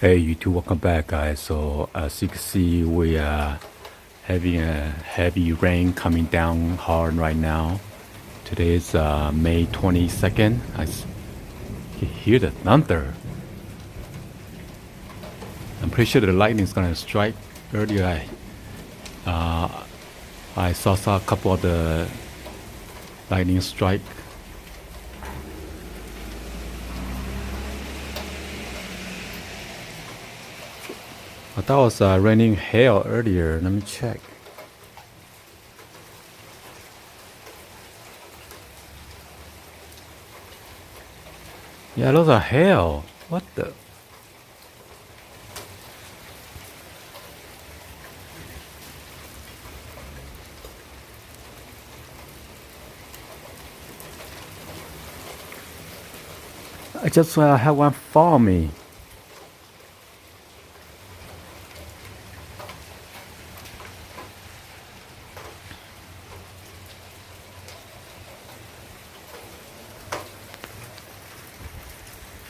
Hey YouTube, welcome back guys. So as you can see, we are having a heavy rain coming down hard right now. Today is May 22nd. Can hear the thunder. I'm pretty sure the lightning is gonna strike. Earlier I saw a couple of the lightning strike. I thought it was raining hail earlier. Let me check. Yeah, those are hail. What the? I just had one fall on me.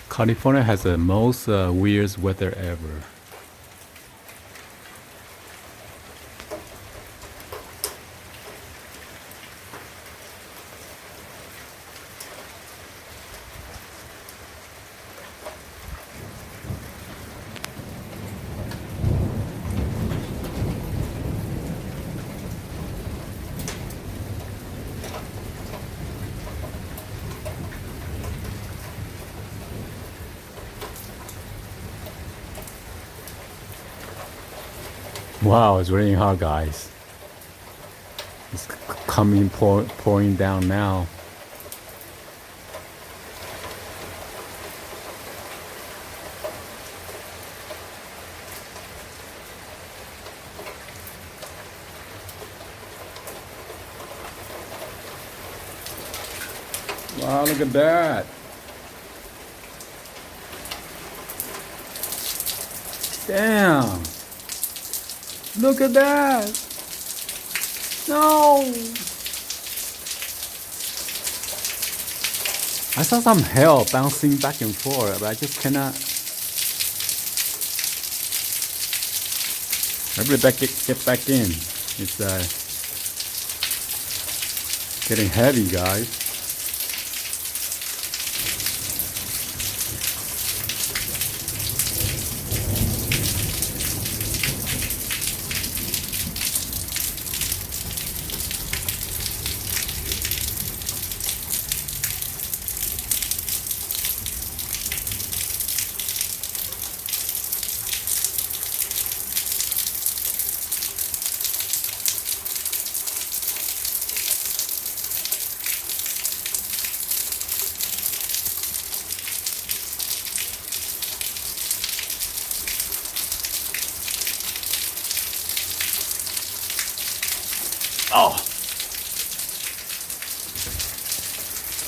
California has the most weird weather ever. Wow, it's raining hard, guys. It's coming, pouring down now. Wow, look at that. Damn. Look at that. No. I saw some hail bouncing back and forth, but I just cannot. I really get back in. It's getting heavy, guys. Oh.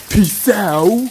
Peace out.